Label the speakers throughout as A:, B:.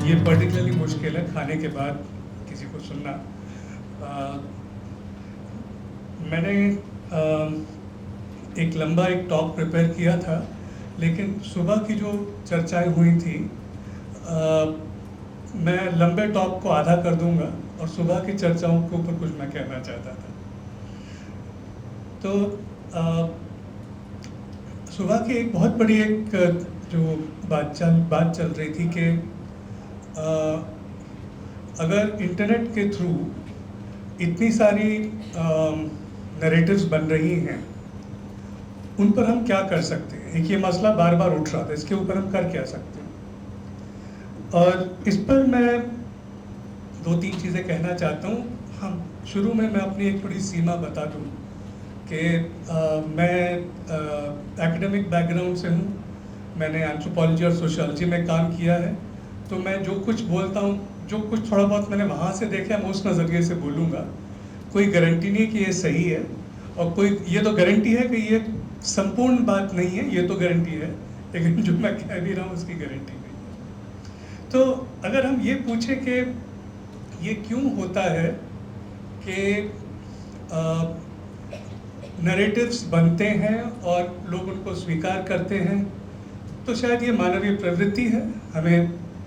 A: ये पर्टिकुलरली मुश्किल है खाने के बाद किसी को सुनना। मैंने एक लंबा एक टॉक प्रिपेयर किया था, लेकिन सुबह की जो चर्चाएं हुई थी, मैं लंबे टॉक को आधा कर दूंगा और सुबह की चर्चाओं के ऊपर कुछ मैं कहना चाहता था। तो सुबह की एक बहुत बड़ी एक जो बात चल रही थी कि अगर इंटरनेट के थ्रू इतनी सारी नैरेटिव्स बन रही हैं, उन पर हम क्या कर सकते हैं। एक ये मसला बार बार उठ रहा था, इसके ऊपर हम कर क्या सकते हैं। और इस पर मैं दो तीन चीज़ें कहना चाहता हूँ। हम शुरू में मैं अपनी एक थोड़ी सीमा बता दूँ कि मैं एकेडमिक बैकग्राउंड से हूँ। मैंने एंथ्रोपोलॉजी और सोशियोलॉजी में काम किया है, तो मैं जो कुछ बोलता हूँ, जो कुछ थोड़ा बहुत मैंने वहाँ से देखा, मैं उस नज़रिए से बोलूँगा। कोई गारंटी नहीं कि ये सही है, और कोई ये तो गारंटी है कि ये संपूर्ण बात नहीं है, ये तो गारंटी है, लेकिन जो मैं कह भी रहा हूँ उसकी गारंटी नहीं है। तो अगर हम ये पूछें कि ये क्यों होता है कि नैरेटिव्स बनते हैं और लोग उनको स्वीकार करते हैं, तो शायद ये मानवीय प्रवृत्ति है।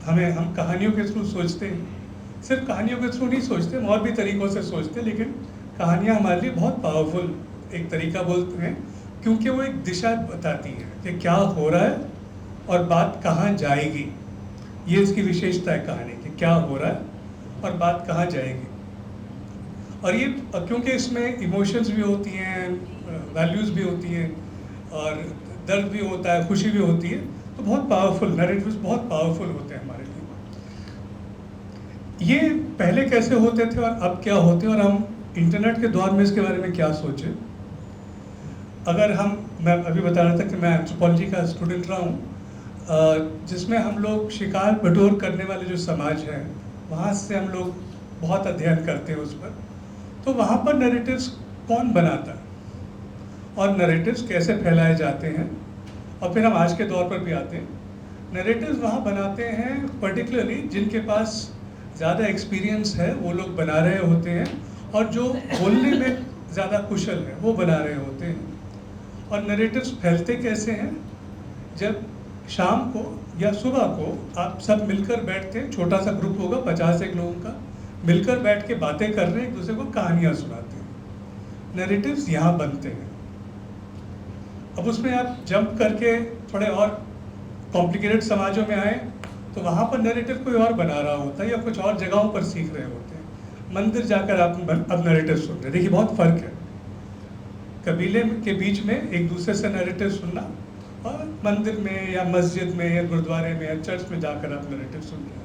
A: हम कहानियों के थ्रू सोचते हैं। सिर्फ कहानियों के थ्रू नहीं सोचते, हम और भी तरीक़ों से सोचते हैं, लेकिन कहानियाँ हमारे लिए बहुत पावरफुल एक तरीका बोलते हैं, क्योंकि वो एक दिशा बताती है कि क्या हो रहा है और बात कहाँ जाएगी। ये इसकी विशेषता है कहानी की, क्या हो रहा है और बात कहाँ जाएगी। और ये क्योंकि इसमें इमोशंस भी होती हैं, वैल्यूज़ भी होती हैं, और दर्द भी होता है, खुशी भी होती है, तो बहुत पावरफुल नैरेटिव्स बहुत पावरफुल होते हैं हमारे लिए। ये पहले कैसे होते थे और अब क्या होते हैं, और हम इंटरनेट के दौर में इसके बारे में क्या सोचें। अगर मैं अभी बता रहा था कि मैं एंथ्रोपोलॉजी का स्टूडेंट रहा हूँ, जिसमें हम लोग शिकार बटोर करने वाले जो समाज हैं, वहाँ से हम लोग बहुत अध्ययन करते हैं उस पर। तो वहाँ पर नैरेटिव्स कौन बनाता है और नैरेटिव्स कैसे फैलाए जाते हैं, और फिर हम आज के दौर पर भी आते हैं। नैरेटिव्स वहाँ बनाते हैं पर्टिकुलरली जिनके पास ज़्यादा एक्सपीरियंस है, वो लोग बना रहे होते हैं, और जो बोलने में ज़्यादा कुशल है वो बना रहे होते हैं। और नैरेटिव्स फैलते कैसे हैं, जब शाम को या सुबह को आप सब मिलकर बैठते हैं, छोटा सा ग्रुप होगा 50 लोगों का, मिलकर बैठ के बातें कर रहे हैं, एक दूसरे को कहानियाँ सुनाते हैं। नैरेटिव्स यहाँ बनते हैं। अब उसमें आप जंप करके थोड़े और कॉम्प्लिकेटेड समाजों में आए, तो वहाँ पर नैरेटिव कोई और बना रहा होता है या कुछ और जगहों पर सीख रहे होते हैं। मंदिर जाकर आप अब नैरेटिव सुन रहे हैं। देखिए बहुत फ़र्क है कबीले के बीच में एक दूसरे से नैरेटिव सुनना, और मंदिर में या मस्जिद में या गुरुद्वारे में या चर्च में जाकर आप नैरेटिव सुन रहे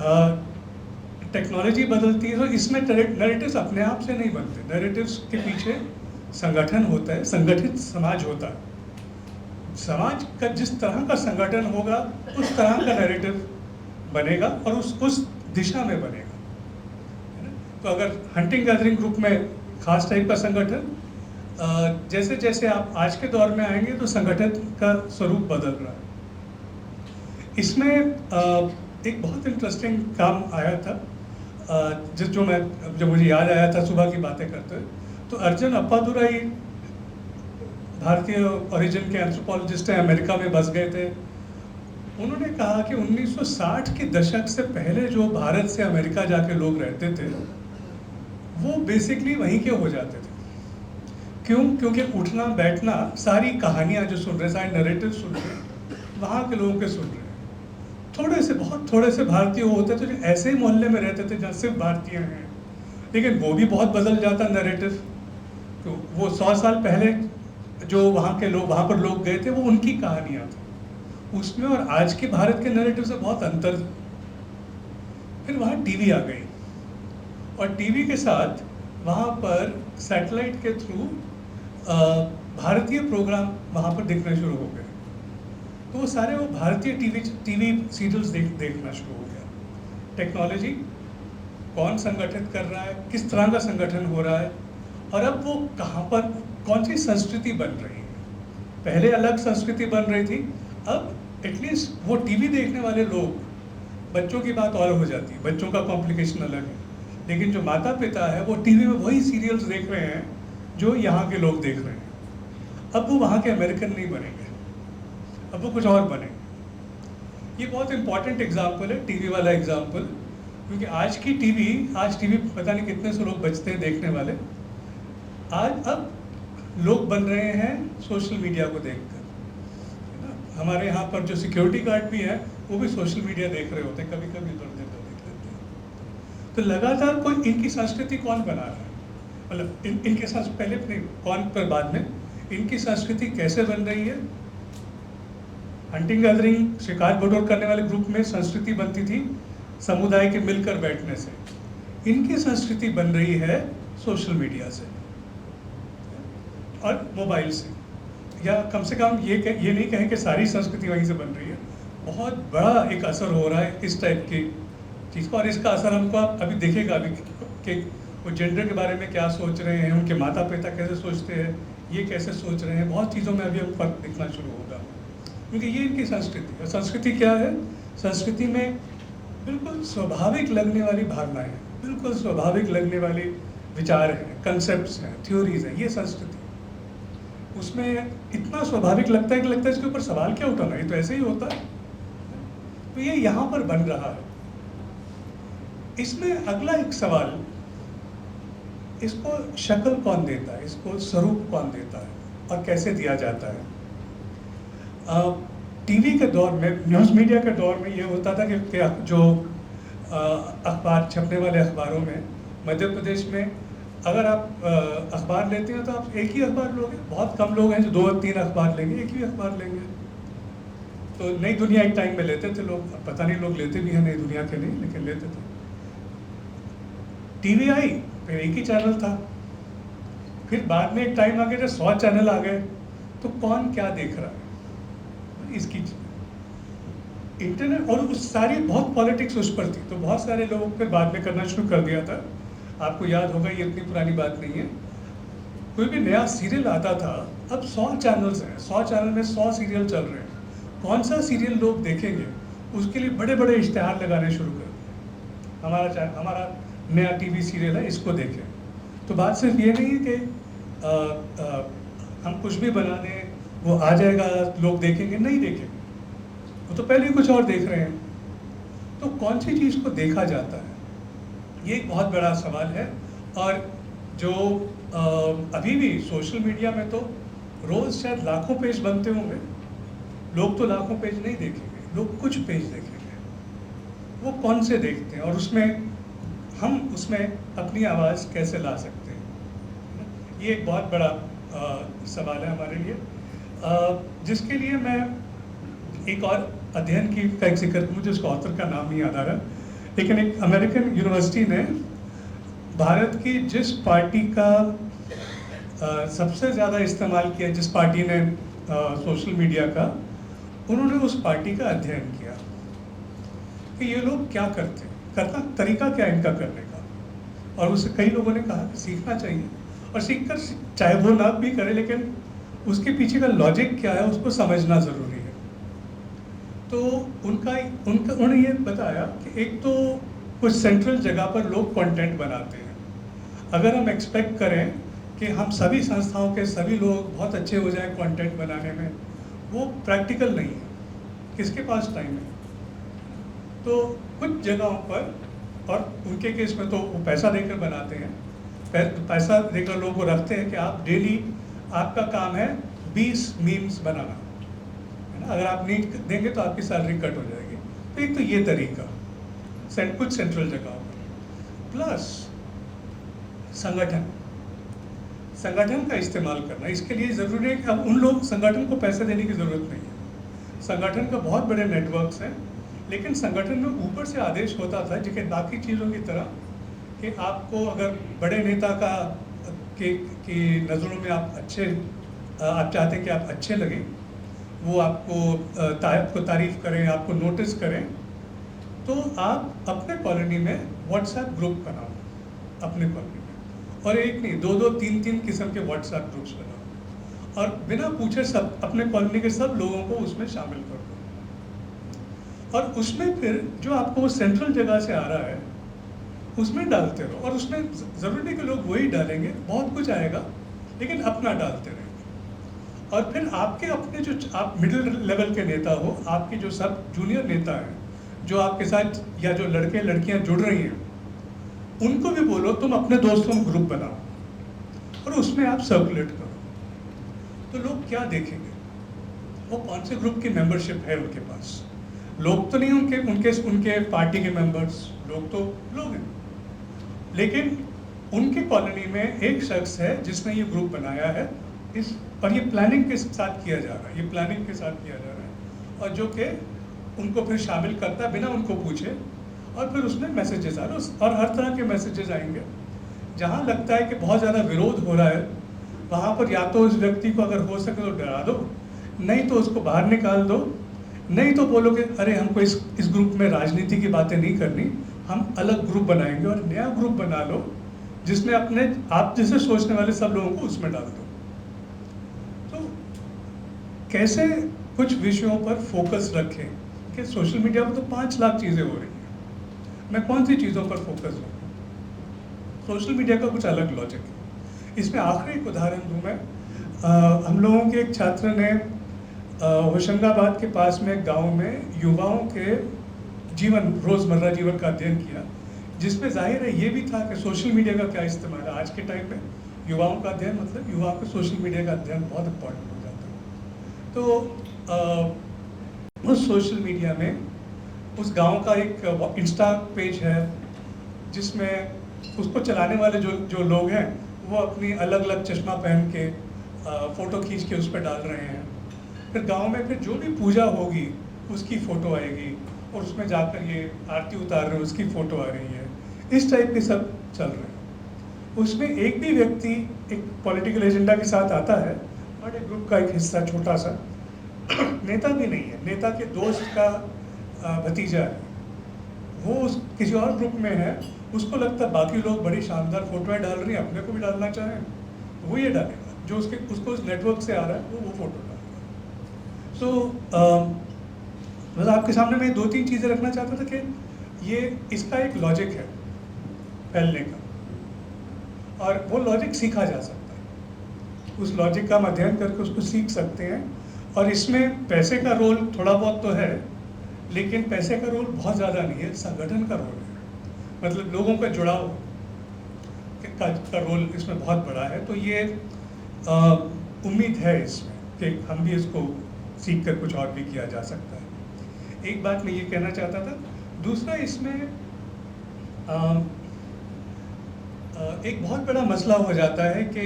A: हैं। टेक्नोलॉजी बदलती है, तो इसमें नैरेटिव्स अपने आप से नहीं बनते। नैरेटिव्स के पीछे संगठन होता है, संगठित समाज होता है। समाज का जिस तरह का संगठन होगा, उस तरह का नैरेटिव बनेगा और उस दिशा में बनेगा, है ना। तो अगर हंटिंग गैदरिंग ग्रुप में खास टाइप का संगठन, जैसे जैसे आप आज के दौर में आएंगे तो संगठन का स्वरूप बदल रहा है। इसमें एक बहुत इंटरेस्टिंग काम आया था, जो मुझे याद आया था सुबह की बातें करते हुए। तो अर्जुन अप्पादुराई भारतीय ओरिजिन के एंथ्रोपोलॉजिस्ट हैं, अमेरिका में बस गए थे। उन्होंने कहा कि 1960 के दशक से पहले जो भारत से अमेरिका जाके लोग रहते थे, वो बेसिकली वहीं के हो जाते थे। क्यों? क्योंकि उठना बैठना, सारी कहानियाँ जो सुन रहे, सारे नैरेटिव सुन रहे, वहाँ के लोगों के सुन रहे। बहुत थोड़े से भारतीय होते थे जो ऐसे ही मोहल्ले में रहते थे जहाँ सिर्फ भारतीय हैं, लेकिन वो भी बहुत बदल जाता नैरेटिव। तो वो 100 साल पहले जो वहाँ पर लोग गए थे, वो उनकी कहानियाँ थी उसमें, और आज के भारत के नैरेटिव से बहुत अंतर था। फिर वहाँ टीवी आ गई, और टीवी के साथ वहाँ पर सैटेलाइट के थ्रू भारतीय प्रोग्राम वहाँ पर दिखने शुरू हो गए। तो वो भारतीय टीवी सीरियल्स देखना शुरू हो गया। टेक्नोलॉजी कौन संगठित कर रहा है, किस तरह का संगठन हो रहा है, और अब वो कहाँ पर कौन सी संस्कृति बन रही है। पहले अलग संस्कृति बन रही थी, अब एटलीस्ट वो टीवी देखने वाले लोग, बच्चों की बात और हो जाती है, बच्चों का कॉम्प्लिकेशन अलग है, लेकिन जो माता पिता है वो टीवी में वही सीरियल्स देख रहे हैं जो यहाँ के लोग देख रहे हैं। अब वो वहाँ के अमेरिकन नहीं बनेंगे, अब वो कुछ और बनेंगे। ये बहुत इंपॉर्टेंट एग्जाम्पल है, टीवी वाला एग्जाम्पल, क्योंकि आज टीवी पता नहीं कितने से लोग बचते हैं देखने वाले। अब लोग बन रहे हैं सोशल मीडिया को देखकर, है ना। हमारे यहाँ पर जो सिक्योरिटी गार्ड भी है वो भी सोशल मीडिया देख रहे होते हैं, कभी कभी इधर उधर देख लेते हैं। तो लगातार कोई इनकी संस्कृति कौन बना रहा है, मतलब इनके साथ पहले नहीं, कौन पर बाद में, इनकी संस्कृति कैसे बन रही है। हंटिंग गैदरिंग, शिकार बटोर करने वाले ग्रुप में संस्कृति बनती थी समुदाय के मिलकर बैठने से। इनकी संस्कृति बन रही है सोशल मीडिया से और मोबाइल से, या कम से कम ये नहीं कहें कि सारी संस्कृति वहीं से बन रही है। बहुत बड़ा एक असर हो रहा है इस टाइप की चीज़ का, और इसका असर हमको अभी दिखेगा अभी कि वो जेंडर के बारे में क्या सोच रहे हैं, उनके माता पिता कैसे सोचते हैं, ये कैसे सोच रहे हैं, बहुत चीज़ों में अभी हम फर्क दिखना शुरू होगा, क्योंकि ये इनकी संस्कृति है। संस्कृति क्या है? संस्कृति में बिल्कुल स्वाभाविक लगने वाली भावनाएं हैं, बिल्कुल स्वाभाविक लगने वाले विचार हैं, कंसेप्ट्स हैं, थ्योरीज हैं, ये संस्कृति। उसमें इतना स्वाभाविक लगता है कि लगता है इसके ऊपर सवाल क्या उठाना, ये तो ऐसे ही होता है। तो ये यहाँ पर बन रहा है। इसमें अगला एक सवाल, इसको शक्ल कौन देता है, इसको स्वरूप कौन देता है और कैसे दिया जाता है। टीवी के दौर में, न्यूज़ मीडिया के दौर में ये होता था कि जो अखबार छपने वाले अखबारों में, मध्य प्रदेश में अगर आप अखबार लेते हैं तो आप एक ही अखबार लोगे, बहुत कम लोग हैं जो 2-3 अखबार लेंगे, एक ही अखबार लेंगे। तो नई दुनिया एक टाइम में लेते थे लोग, पता नहीं लोग लेते भी हैं नई दुनिया के नहीं, लेकिन लेते थे। टीवी आई, फिर एक ही चैनल था, फिर बाद में एक टाइम आ गया जब 100 चैनल आ गए, तो कौन क्या देख रहा है इसकी इंटरनेट, और उस सारी बहुत पॉलिटिक्स उस पर थी, तो बहुत सारे लोगों फिर बाद में करना शुरू कर दिया था। आपको याद होगा, ये इतनी पुरानी बात नहीं है, कोई भी नया सीरियल आता था, अब 100 चैनल्स हैं, 100 चैनल में 100 सीरियल चल रहे हैं, कौन सा सीरियल लोग देखेंगे, उसके लिए बड़े बड़े इश्तेहार लगाने शुरू कर दिए, हमारा नया टीवी सीरियल है, इसको देखें। तो बात सिर्फ ये नहीं है कि हम कुछ भी बना दें वो आ जाएगा, लोग देखेंगे, नहीं देखेंगे, वो तो पहले ही कुछ और देख रहे हैं। तो कौन सी चीज़ को देखा जाता है, ये एक बहुत बड़ा सवाल है। और जो अभी भी सोशल मीडिया में तो रोज़ शायद लाखों पेज बनते होंगे, लोग तो लाखों पेज नहीं देखेंगे, लोग कुछ पेज देखेंगे। वो कौन से देखते हैं और हम उसमें अपनी आवाज़ कैसे ला सकते हैं, ये एक बहुत बड़ा सवाल है हमारे लिए, जिसके लिए मैं एक और अध्ययन का एक जिक्र, मुझे उसका ऑथर का नाम नहीं याद आ रहा, लेकिन एक अमेरिकन यूनिवर्सिटी ने भारत की जिस पार्टी का सबसे ज़्यादा इस्तेमाल किया, जिस पार्टी ने सोशल मीडिया का, उन्होंने उस पार्टी का अध्ययन किया कि ये लोग क्या करते हैं, तरीका क्या इनका करने का, और उससे कई लोगों ने कहा कि सीखना चाहिए, और सीखकर चाहे वो ना भी करे लेकिन उसके पीछे का लॉजिक क्या है उसको समझना ज़रूरी है। तो उन्होंने ये बताया कि एक तो कुछ सेंट्रल जगह पर लोग कंटेंट बनाते हैं। अगर हम एक्सपेक्ट करें कि हम सभी संस्थाओं के सभी लोग बहुत अच्छे हो जाएं कंटेंट बनाने में, वो प्रैक्टिकल नहीं है, किसके पास टाइम है। तो कुछ जगहों पर, और उनके केस में तो वो पैसा देकर बनाते हैं, पैसा देकर लोगों को रखते हैं कि आप डेली, आपका काम है 20 मीम्स बनाना, है ना, अगर आप नहीं देंगे तो आपकी सैलरी कट हो जाएगी। तो एक तो ये तरीका कुछ सेंट्रल जगहों पर, प्लस संगठन का इस्तेमाल करना। इसके लिए ज़रूरी है कि अब उन लोग, संगठन को पैसे देने की ज़रूरत नहीं है, संगठन का बहुत बड़े नेटवर्क्स हैं, लेकिन संगठन में ऊपर से आदेश होता था कि बाकी चीज़ों की तरह कि आपको अगर बड़े नेता की नज़रों में आप चाहते हैं कि आप अच्छे लगें, वो आपको तारीफ़ करें, आपको नोटिस करें, तो आप अपने कॉलोनी में व्हाट्सएप ग्रुप बनाओ अपने कॉलोनी में, और एक नहीं, 2-2, 3-3 किस्म के व्हाट्सएप ग्रुप्स बनाओ, और बिना पूछे सब अपने कॉलोनी के सब लोगों को उसमें शामिल कर दो। और उसमें फिर जो आपको वो सेंट्रल जगह से आ रहा है उसमें डालते रहो, और उसमें ज़रूरी नहीं कि लोग वही डालेंगे, बहुत कुछ आएगा, लेकिन अपना डालते रहेंगे। और फिर आपके अपने जो आप मिडिल लेवल के नेता हो, आपके जो सब जूनियर नेता हैं, जो आपके साथ या जो लड़के लड़कियां जुड़ रही हैं, उनको भी बोलो तुम अपने दोस्तों में ग्रुप बनाओ और उसमें आप सर्कुलेट करो। तो लोग क्या देखेंगे, वो कौन से ग्रुप की मेंबरशिप है उनके पास। लोग तो नहीं उनके उनके उनके पार्टी के मेंबर्स, लोग तो लोग हैं, लेकिन उनके कॉलोनी में एक शख्स है जिसने ये ग्रुप बनाया है, इस और ये प्लानिंग के साथ किया जा रहा है, ये प्लानिंग के साथ किया जा रहा है, और जो कि उनको फिर शामिल करता है बिना उनको पूछे, और फिर उसमें मैसेजेस आ रहे हैं, और हर तरह के मैसेजेस आएंगे। जहाँ लगता है कि बहुत ज़्यादा विरोध हो रहा है, वहाँ पर या तो उस व्यक्ति को अगर हो सके तो डरा दो, नहीं तो उसको बाहर निकाल दो, नहीं तो बोलो कि अरे हमको इस ग्रुप में राजनीति की बातें नहीं करनी, हम अलग ग्रुप बनाएंगे, और नया ग्रुप बना लो जिसमें अपने आप जैसे सोचने वाले सब लोगों को उसमें डाल दो। तो कैसे कुछ विषयों पर फोकस रखें कि सोशल मीडिया पर तो 5 लाख चीज़ें हो रही हैं, मैं कौन सी चीज़ों पर फोकस रखूँ। सोशल मीडिया का कुछ अलग लॉजिक है। इसमें आखिरी एक उदाहरण दूँ मैं, हम लोगों के एक छात्र ने होशंगाबाद के पास में एक गाँव में युवाओं के जीवन, रोज़मर्रा जीवन का अध्ययन किया, जिसमें जाहिर है ये भी था कि सोशल मीडिया का क्या इस्तेमाल है। आज के टाइम में युवाओं का अध्ययन मतलब युवाओं के सोशल मीडिया का अध्ययन बहुत इम्पोर्टेंट हो जाता है। तो उस सोशल मीडिया में उस गांव का एक इंस्टा पेज है जिसमें उसको चलाने वाले जो लोग हैं वो अपनी अलग अलग चश्मा पहन के फ़ोटो खींच के उस पर डाल रहे हैं। फिर गांव में फिर जो भी पूजा होगी उसकी फ़ोटो आएगी, और उसमें जाकर ये आरती उतार रहे हैं उसकी फ़ोटो आ रही है। इस टाइप के सब चल रहे हैं। उसमें एक भी व्यक्ति एक पॉलिटिकल एजेंडा के साथ आता है, बड़े ग्रुप का एक हिस्सा छोटा सा, नेता भी नहीं है, नेता के दोस्त का भतीजा है, वो उस किसी और ग्रुप में है, उसको लगता है बाकी लोग बड़ी शानदार फोटोएं डाल रही हैं, अपने को भी डालना चाहें तो वो ये डालेगा, जो उसको उस नेटवर्क से आ रहा है वो फोटो डालेगा। सो बस आपके सामने मैं 2-3 चीज़ें रखना चाहता था कि ये इसका एक लॉजिक है फैलने का, और वो लॉजिक सीखा जा सकता है। उस लॉजिक का हम अध्ययन करके उसको सीख सकते हैं, और इसमें पैसे का रोल थोड़ा बहुत तो है, लेकिन पैसे का रोल बहुत ज़्यादा नहीं है, संगठन का रोल है, मतलब लोगों का जुड़ाव का रोल इसमें बहुत बड़ा है। तो ये उम्मीद है इसमें कि हम भी इसको सीख कर कुछ और भी किया जा सकता है। एक बात मैं ये कहना चाहता था। दूसरा, इसमें एक बहुत बड़ा मसला हो जाता है कि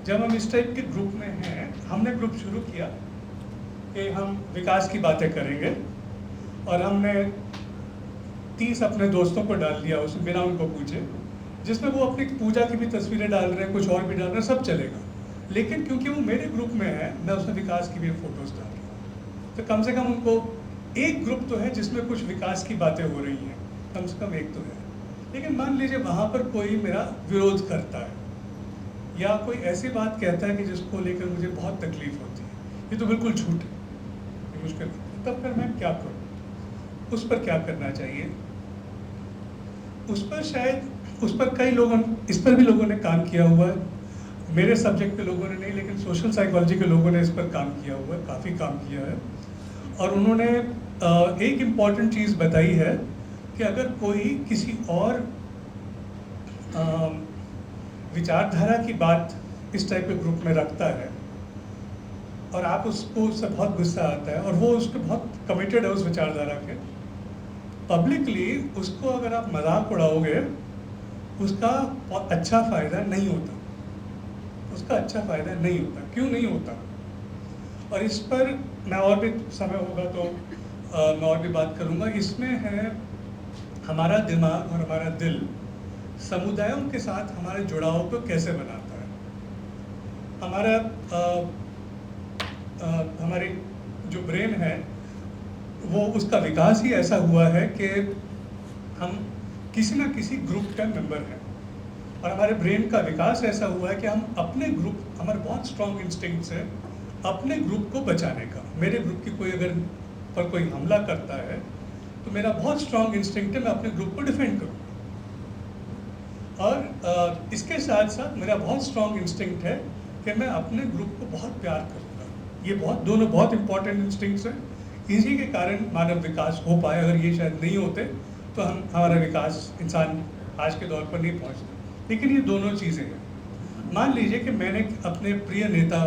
A: जब हम इस टाइप के ग्रुप में हैं, हमने ग्रुप शुरू किया कि हम विकास की बातें करेंगे, और हमने 30 अपने दोस्तों को डाल दिया उसमें बिना उनको पूछे, जिसमें वो अपनी पूजा की भी तस्वीरें डाल रहे हैं, कुछ और भी डाल रहे हैं, सब चलेगा। लेकिन क्योंकि वो मेरे ग्रुप में है, मैं उसमें विकास की भी फोटोज डाल रहा हूँ, तो कम से कम उनको एक ग्रुप तो है जिसमें कुछ विकास की बातें हो रही हैं, कम से कम एक तो है। लेकिन मान लीजिए वहाँ पर कोई मेरा विरोध करता है, या कोई ऐसी बात कहता है कि जिसको लेकर मुझे बहुत तकलीफ होती है, ये तो बिल्कुल झूठ है, ये मुश्किल, तब फिर मैं क्या करूँ, उस पर क्या करना चाहिए। उस पर शायद उस पर कई लोगों, इस पर भी लोगों ने काम किया हुआ है, मेरे सब्जेक्ट के लोगों ने नहीं, लेकिन सोशल साइकोलॉजी के लोगों ने इस पर काम किया हुआ है, काफ़ी काम किया है। और उन्होंने एक इम्पॉर्टेंट चीज़ बताई है कि अगर कोई किसी और विचारधारा की बात इस टाइप के ग्रुप में रखता है, और आप उससे बहुत गुस्सा आता है, और वो उसके बहुत कमिटेड है उस विचारधारा के, पब्लिकली उसको अगर आप मजाक उड़ाओगे, उसका बहुत अच्छा फ़ायदा नहीं होता, उसका अच्छा फ़ायदा नहीं होता। क्यों नहीं होता? और इस पर मैं और भी समय होगा तो मैं और भी बात करूँगा। इसमें है हमारा दिमाग और हमारा दिल समुदायों के साथ हमारे जुड़ाव को कैसे बनाता है। हमारी जो ब्रेन है वो, उसका विकास ही ऐसा हुआ है कि हम किसी ना किसी ग्रुप का मेंबर हैं, और हमारे ब्रेन का विकास ऐसा हुआ है कि हम अपने ग्रुप, हमारे बहुत स्ट्रॉन्ग इंस्टिंक्ट्स है अपने ग्रुप को बचाने का। मेरे ग्रुप की कोई अगर पर कोई हमला करता है तो मेरा बहुत स्ट्रॉन्ग इंस्टिंक्ट है मैं अपने ग्रुप को डिफेंड करूँ, और इसके साथ साथ मेरा बहुत स्ट्रॉन्ग इंस्टिंक्ट है कि मैं अपने ग्रुप को बहुत प्यार करूँगा। ये दोनों बहुत इंपॉर्टेंट इंस्टिंक्ट्स हैं। इसी के कारण मानव विकास हो पाए। अगर ये शायद नहीं होते तो हमारा विकास इंसान आज के दौर पर नहीं पहुँचता। लेकिन ये दोनों चीज़ें हैं। मान लीजिए कि मैंने अपने प्रिय नेता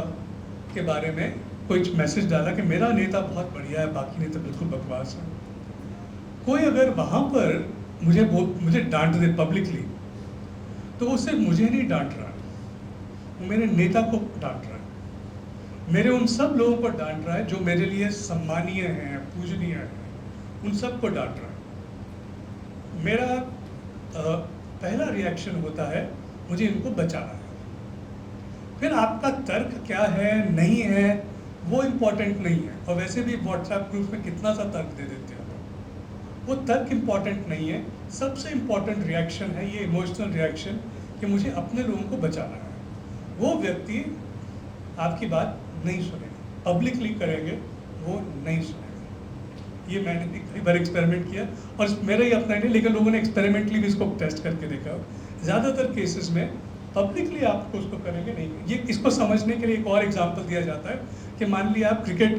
A: के बारे में कोई मैसेज डाला कि मेरा नेता बहुत बढ़िया है, बाकी नेता बिल्कुल बकवास है। कोई अगर वहाँ पर मुझे डांट दे पब्लिकली, तो वो सिर्फ मुझे नहीं डांट रहा, वो मेरे नेता को डांट रहा है, मेरे उन सब लोगों को डांट रहा है जो मेरे लिए सम्मानीय हैं, पूजनीय हैं, उन सब को डांट रहा है। मेरा पहला रिएक्शन होता है मुझे इनको बचाना है। फिर आपका तर्क क्या है नहीं है वो इम्पोर्टेंट नहीं है, और वैसे भी व्हाट्सएप ग्रुप में कितना सा तर्क दे देते हैं, वो तर्क इम्पॉर्टेंट नहीं है। सबसे इम्पॉर्टेंट रिएक्शन है ये इमोशनल रिएक्शन कि मुझे अपने लोगों को बचाना है। वो व्यक्ति आपकी बात नहीं सुनेगा, पब्लिकली करेंगे वो नहीं सुनेगा। ये मैंने कई बार एक्सपेरिमेंट किया, और मेरा ही अपना नहीं, लेकिन लोगों ने एक्सपेरिमेंटली भी इसको टेस्ट करके देखा। ज़्यादातर केसेस में पब्लिकली आपको उसको करेंगे नहीं। ये इसको समझने के लिए एक और एग्जांपल दिया जाता है कि मान लिया आप क्रिकेट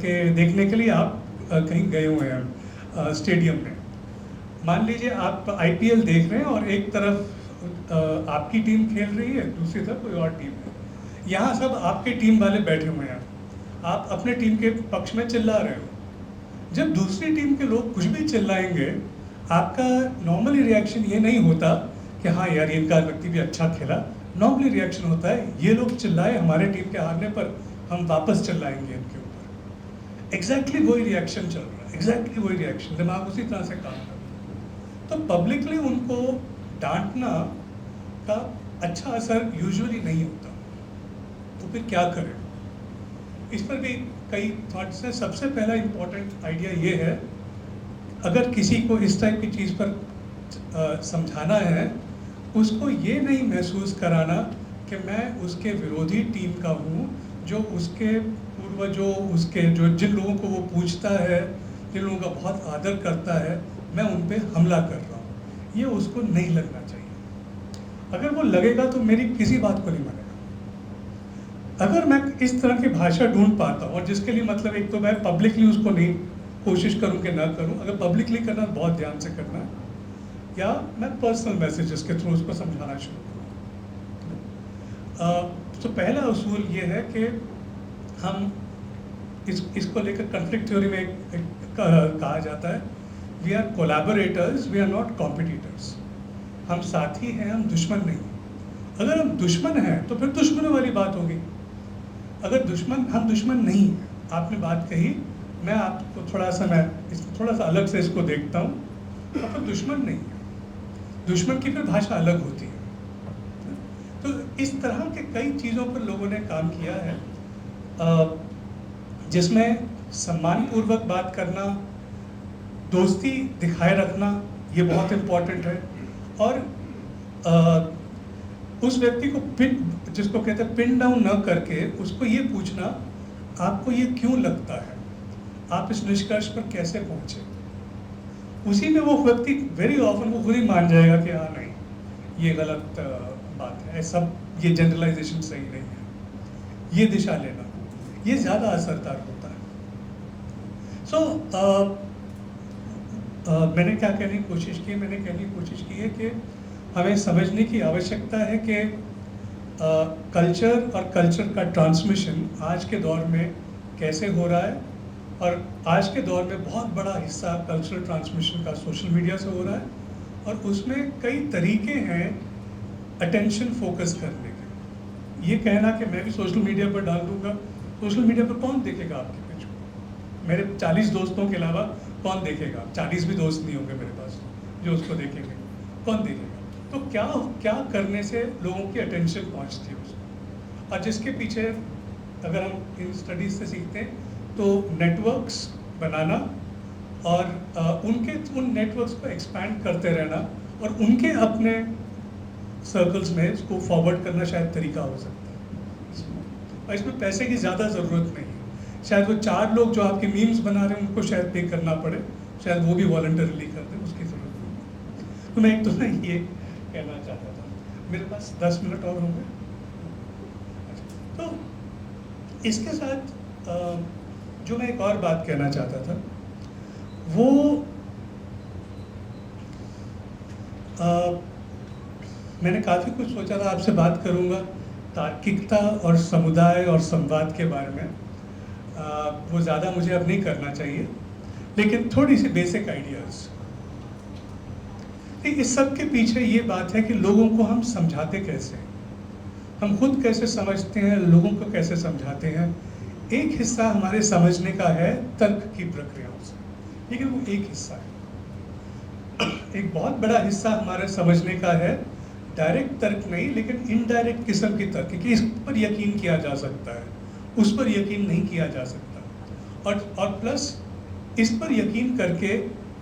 A: के देखने के लिए आप कहीं गए हुए हैं स्टेडियम में। मान लीजिए आप आईपीएल देख रहे हैं और एक तरफ आपकी टीम खेल रही है, दूसरी तरफ कोई और टीम है। यहाँ सब आपके टीम वाले बैठे हुए हैं, आप अपने टीम के पक्ष में चिल्ला रहे हो। जब दूसरी टीम के लोग कुछ भी चिल्लाएंगे, आपका नॉर्मली रिएक्शन ये नहीं होता कि हाँ यार इनका व्यक्ति भी अच्छा खेला। नॉर्मली रिएक्शन होता है ये लोग चिल्लाए हमारे टीम के हारने पर, हम वापस चिल्लाएंगे इनके ऊपर। एग्जैक्टली वही रिएक्शन चल रहा है, एग्जैक्टली वही रिएक्शन, दिमाग उसी तरह से काम कर रहा है। तो पब्लिकली उनको डांटना का अच्छा असर यूजुअली नहीं होता, तो फिर क्या करें? इस पर भी कई थॉट्स हैं। सबसे पहला इम्पोर्टेंट आइडिया ये है, अगर किसी को इस टाइप की चीज़ पर समझाना है, उसको ये नहीं महसूस कराना कि मैं उसके विरोधी टीम का हूँ, जो उसके पूर्वजों, उसके जो जिन लोगों को वो पूछता है, जिन लोगों का बहुत आदर करता है, मैं उन पे हमला कर रहा हूँ, ये उसको नहीं लगना चाहिए। अगर वो लगेगा तो मेरी किसी बात को नहीं मानेगा। अगर मैं इस तरह की भाषा ढूंढ पाता हूँ, और जिसके लिए मतलब एक तो मैं पब्लिकली उसको नहीं कोशिश करूँ कि ना करूँ, अगर पब्लिकली करना बहुत ध्यान से करना है, या मैं पर्सनल मैसेजेस के थ्रू उसको समझाना शुरू करूँ। तो पहला उसूल ये है कि हम इसको लेकर कॉन्फ्लिक्ट थ्योरी में कहा जाता है, we are collaborators, we are not competitors. हम साथी हैं, हम दुश्मन नहीं। अगर हम दुश्मन हैं तो फिर दुश्मनों वाली बात होगी। अगर हम दुश्मन नहीं हैं, आपने बात कही, मैं आपको थोड़ा सा अलग से इसको देखता हूँ, तो फिर दुश्मन नहीं है। दुश्मन की फिर भाषा अलग होती है। तो इस तरह के कई चीज़ों पर लोगों ने काम किया है, जिसमें सम्मानपूर्वक बात करना, दोस्ती दिखाए रखना, ये बहुत इम्पोर्टेंट है। और उस व्यक्ति को जिसको कहते हैं पिन डाउन न करके उसको ये पूछना, आपको ये क्यों लगता है, आप इस निष्कर्ष पर कैसे पहुँचे। उसी में वो व्यक्ति वेरी ऑफन वो खुद ही मान जाएगा कि हाँ नहीं, ये गलत बात है, सब ये जनरलाइजेशन सही नहीं है, ये दिशा लेना, ये ज़्यादा असरदार होता है। मैंने क्या कहने की कोशिश की? मैंने कहने की कोशिश की है कि हमें समझने की आवश्यकता है कि कल्चर और कल्चर का ट्रांसमिशन आज के दौर में कैसे हो रहा है, और आज के दौर में बहुत बड़ा हिस्सा कल्चरल ट्रांसमिशन का सोशल मीडिया से हो रहा है, और उसमें कई तरीके हैं अटेंशन फोकस करने के। ये कहना कि मैं भी सोशल मीडिया पर डाल दूंगा, सोशल मीडिया पर कौन देखेगा आपके पेज को? मेरे 40 दोस्तों के अलावा कौन देखेगा? 40 भी दोस्त नहीं होंगे मेरे पास जो उसको देखेंगे, कौन देखेगा? तो क्या करने से लोगों की अटेंशन पहुंचती है उसको, और जिसके पीछे अगर हम इन स्टडीज से सीखते हैं तो नेटवर्क्स बनाना, और उन नेटवर्क्स को एक्सपैंड करते रहना, और उनके अपने सर्कल्स में इसको फॉरवर्ड करना शायद तरीका हो सकता है। और इसमें पैसे की ज़्यादा ज़रूरत नहीं है, शायद वो 4 लोग जो आपके मीम्स बना रहे हैं उनको शायद पे करना पड़े, शायद वो भी वॉलंटरली कर दें, उसकी ज़रूरत नहीं। तो मैं एक तो ना ये कहना चाहता था, मेरे पास 10 मिनट और होंगे। तो इसके साथ जो मैं एक और बात कहना चाहता था वो मैंने काफ़ी कुछ सोचा था, आपसे बात करूँगा तार्किकता और समुदाय और संवाद के बारे में। वो ज़्यादा मुझे अब नहीं करना चाहिए, लेकिन थोड़ी सी बेसिक आइडियाज़। इस सब के पीछे ये बात है कि लोगों को हम समझाते कैसे हैं, हम खुद कैसे समझते हैं, लोगों को कैसे समझाते हैं। एक हिस्सा हमारे समझने का है तर्क की प्रक्रियाओं से, लेकिन वो एक हिस्सा है। एक बहुत बड़ा हिस्सा हमारे समझने का है डायरेक्ट तर्क नहीं, लेकिन इनडायरेक्ट किस्म की तर्क, कि इस पर यकीन किया जा सकता है, उस पर यकीन नहीं किया जा सकता, और प्लस इस पर यकीन करके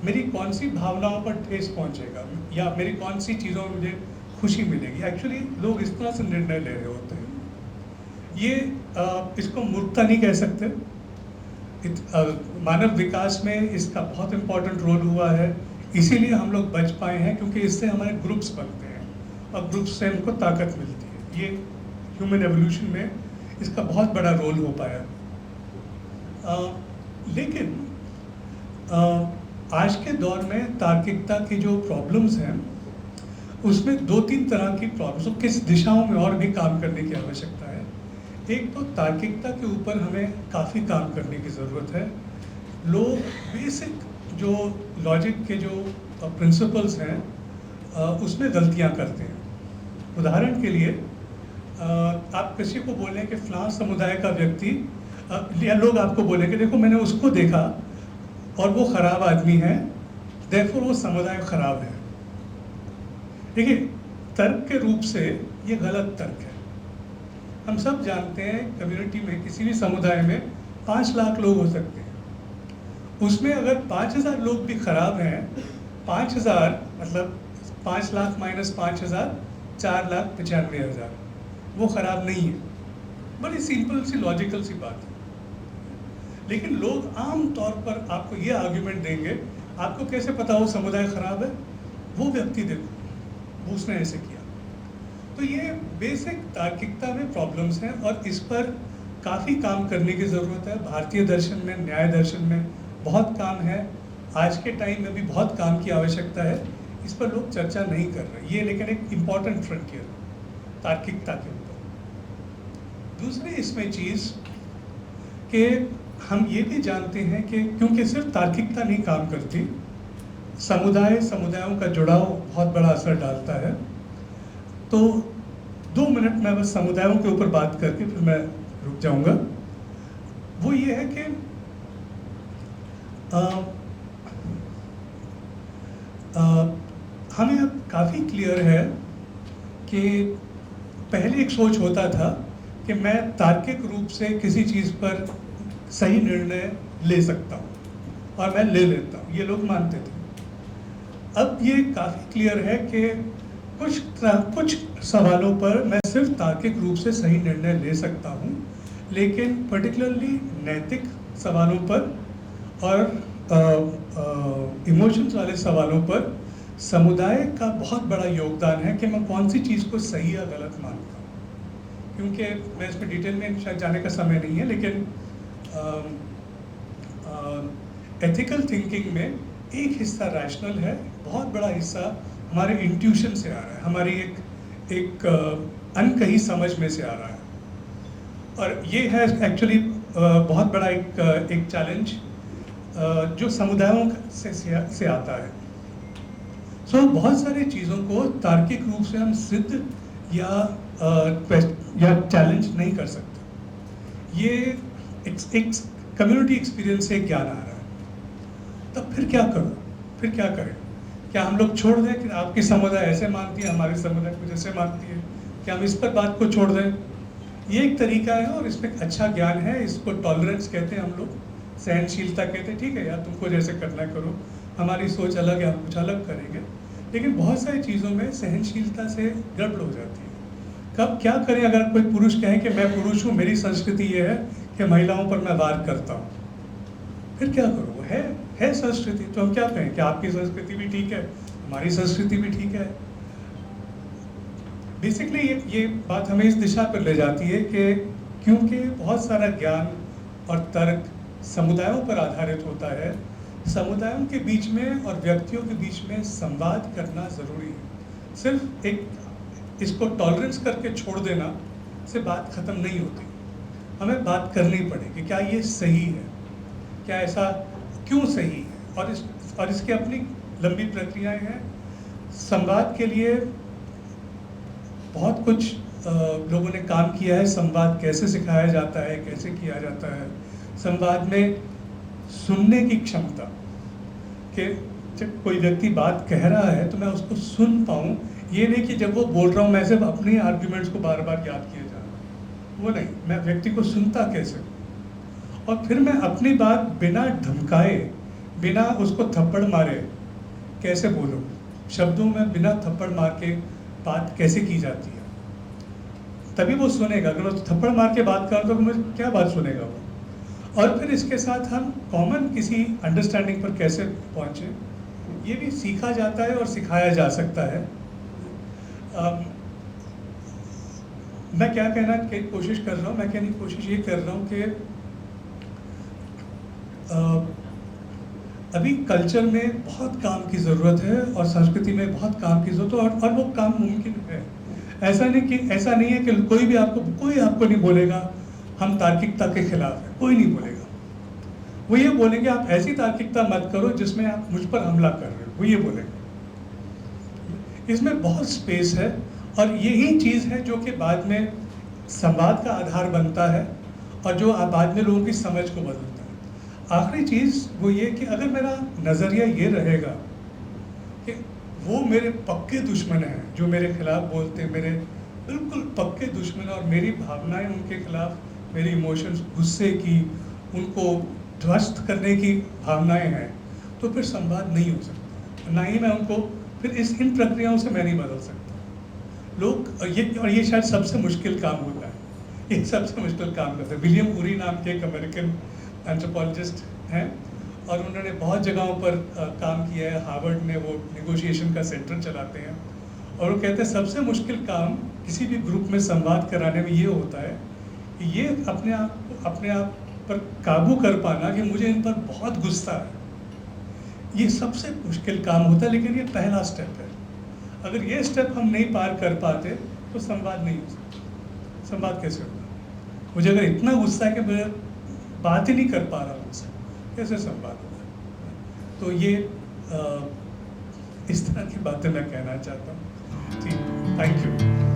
A: मेरी कौन सी भावनाओं पर ठेस पहुंचेगा या मेरी कौन सी चीज़ों में मुझे खुशी मिलेगी। एक्चुअली लोग इस तरह से निर्णय ले रहे होते हैं। ये इसको मूर्खता नहीं कह सकते। मानव विकास में इसका बहुत इम्पोर्टेंट रोल हुआ है, इसीलिए हम लोग बच पाए हैं, क्योंकि इससे हमारे ग्रुप्स बनते हैं और ग्रुप्स से हमको ताकत मिलती है। ये ह्यूमन एवोल्यूशन में इसका बहुत बड़ा रोल हो पाया। लेकिन आज के दौर में तार्किकता की जो प्रॉब्लम्स हैं उसमें 2-3 तरह की प्रॉब्लम्स, तो किस दिशाओं में और भी काम करने की आवश्यकता है। एक तो तार्किकता के ऊपर हमें काफ़ी काम करने की ज़रूरत है। लोग बेसिक जो लॉजिक के जो प्रिंसिपल्स हैं उसमें गलतियां करते हैं। उदाहरण के लिए आप किसी को बोलें कि फलां समुदाय का व्यक्ति, या लोग आपको बोलें कि देखो मैंने उसको देखा और वो ख़राब आदमी है, देयरफॉर वो समुदाय ख़राब है। देखिए, तर्क के रूप से ये गलत तर्क है। हम सब जानते हैं कम्युनिटी में, किसी भी समुदाय में 5 लाख लोग हो सकते हैं, उसमें अगर 5000 लोग भी ख़राब हैं, 5000 मतलब 5 लाख माइनस 5000, 4,95,000, वो ख़राब नहीं है। बड़ी सिंपल सी लॉजिकल सी बात है। लेकिन लोग आम तौर पर आपको ये आर्ग्यूमेंट देंगे, आपको कैसे पता वो समुदाय ख़राब है, वो व्यक्ति देखो, वो उसने ऐसे किया। तो ये बेसिक तार्किकता में प्रॉब्लम्स हैं और इस पर काफ़ी काम करने की ज़रूरत है। भारतीय दर्शन में, न्याय दर्शन में बहुत काम है, आज के टाइम में भी बहुत काम की आवश्यकता है। इस पर लोग चर्चा नहीं कर रहे, ये लेकिन एक इम्पॉर्टेंट फ्रंटियर तार्किकता के ऊपर। दूसरी इसमें चीज़ कि हम ये भी जानते हैं कि क्योंकि सिर्फ तार्किकता नहीं काम करती, समुदायों का जुड़ाव बहुत बड़ा असर डालता है। तो 2 मिनट में बस समुदायों के ऊपर बात करके फिर मैं रुक जाऊंगा। वो ये है कि हमें अब काफ़ी क्लियर है कि पहले एक सोच होता था कि मैं तार्किक रूप से किसी चीज़ पर सही निर्णय ले सकता हूँ और मैं ले लेता हूँ, ये लोग मानते थे। अब ये काफ़ी क्लियर है कि कुछ सवालों पर मैं सिर्फ तार्किक रूप से सही निर्णय ले सकता हूँ, लेकिन पर्टिकुलरली नैतिक सवालों पर और इमोशंस वाले सवालों पर समुदाय का बहुत बड़ा योगदान है कि मैं कौन सी चीज़ को सही या गलत मानता हूँ। क्योंकि मैं इसमें डिटेल में शायद जाने का समय नहीं है, लेकिन एथिकल थिंकिंग में एक हिस्सा रैशनल है, बहुत बड़ा हिस्सा हमारे इंट्यूशन से आ रहा है, हमारी एक अनकही समझ में से आ रहा है। और ये है एक्चुअली बहुत बड़ा एक चैलेंज जो समुदायों से आता है। सो बहुत सारी चीज़ों को तार्किक रूप से हम सिद्ध या चैलेंज नहीं कर सकते। ये एक कम्युनिटी एक्सपीरियंस से ज्ञान आ रहा है। तब फिर क्या करो, फिर क्या करें? क्या हम लोग छोड़ दें कि आपकी समुदाय ऐसे मानती है, हमारी समुदाय कुछ ऐसे मानती है, क्या हम इस पर बात को छोड़ दें? ये एक तरीका है और इसमें अच्छा ज्ञान है, इसको टॉलरेंस कहते हैं हम लोग, सहनशीलता कहते हैं। ठीक है यार, तुमको जैसे करना करो, हमारी सोच अलग है, हम कुछ अलग करेंगे। लेकिन बहुत सारी चीज़ों में सहनशीलता से गड़बड़ हो जाती है। कब क्या करें? अगर कोई पुरुष कहे कि मैं पुरुष हूँ, मेरी संस्कृति ये है कि कि महिलाओं पर मैं वार करता हूँ, फिर क्या करूँ? वो है संस्कृति, तो हम क्या कहें कि आपकी संस्कृति भी ठीक है, हमारी संस्कृति भी ठीक है। बेसिकली ये बात हमें इस दिशा पर ले जाती है कि क्योंकि बहुत सारा ज्ञान और तर्क समुदायों पर आधारित होता है, समुदायों के बीच में और व्यक्तियों के बीच में संवाद करना ज़रूरी है। सिर्फ एक इसको टॉलरेंस करके छोड़ देना से बात ख़त्म नहीं होती। हमें बात करनी पड़ेगी, क्या ये सही है, क्या ऐसा क्यों सही है, और इसकी अपनी लंबी प्रक्रियाएं हैं। संवाद के लिए बहुत कुछ लोगों ने काम किया है। संवाद कैसे सिखाया जाता है, कैसे किया जाता है। संवाद में सुनने की क्षमता, कि जब कोई व्यक्ति बात कह रहा है तो मैं उसको सुन पाऊँ, ये नहीं कि जब वो बोल रहा हूँ मैं सिर्फ अपने आर्ग्यूमेंट्स को बार बार याद किए जा रहा हूँ, वो नहीं, मैं व्यक्ति को सुनता कैसे हूँ, और फिर मैं अपनी बात बिना धमकाए, बिना उसको थप्पड़ मारे कैसे बोलूँ। शब्दों में बिना थप्पड़ मार के बात कैसे की जाती है, तभी वो सुनेगा। अगर मैं थप्पड़ मार के बात कर तो मुझे क्या बात सुनेगा वो। और फिर इसके साथ हम कॉमन किसी अंडरस्टैंडिंग पर कैसे पहुँचे, ये भी सीखा जाता है और सिखाया जा सकता है। मैं क्या कहना की कोशिश कर रहा हूँ, मैं कहने की कोशिश ये कर रहा हूँ कि अभी कल्चर में बहुत काम की ज़रूरत है और संस्कृति में बहुत काम की ज़रूरत है, और वो काम मुमकिन है। ऐसा नहीं है कि कोई आपको नहीं बोलेगा हम तार्किकता के खिलाफ हैं, कोई नहीं बोलेगा। वो ये बोलेंगे आप ऐसी तार्किकता मत करो जिसमें आप मुझ पर हमला कर रहे हो, वो ये बोलेंगे। इसमें बहुत स्पेस है, और यही चीज़ है जो कि बाद में संवाद का आधार बनता है और जो बाद में लोगों की समझ को बदलता है। आखिरी चीज़ वो ये कि अगर मेरा नज़रिया ये रहेगा कि वो मेरे पक्के दुश्मन हैं, जो मेरे खिलाफ बोलते हैं, मेरे बिल्कुल पक्के दुश्मन, और मेरी भावनाएं उनके खिलाफ, मेरी इमोशंस गुस्से की, उनको ध्वस्त करने की भावनाएं हैं, तो फिर संवाद नहीं हो सकता। ना ही मैं उनको फिर इन प्रक्रियाओं से मैं नहीं बदल सकता। ये शायद सबसे मुश्किल काम होता है, ये सबसे मुश्किल काम करते हैं। विलियम उरी नाम के एक अमेरिकन एंथ्रोपोलॉजिस्ट हैं, और उन्होंने बहुत जगहों पर काम किया है। हार्वर्ड में वो नेगोशिएशन का सेंटर चलाते हैं, और वो कहते हैं सबसे मुश्किल काम किसी भी ग्रुप में संवाद कराने में ये होता है कि ये अपने आप पर काबू कर पाना कि मुझे इन पर बहुत गुस्सा है। ये सबसे मुश्किल काम होता है, लेकिन ये पहला स्टेप है। अगर ये स्टेप हम नहीं पार कर पाते तो संवाद नहीं हो सकता। संवाद कैसे होगा? मुझे अगर इतना गुस्सा है कि मैं बात ही नहीं कर पा रहा हूँ उनसे, कैसे संवाद होगा? तो ये इस तरह की बातें मैं कहना चाहता हूँ। जी, थैंक यू।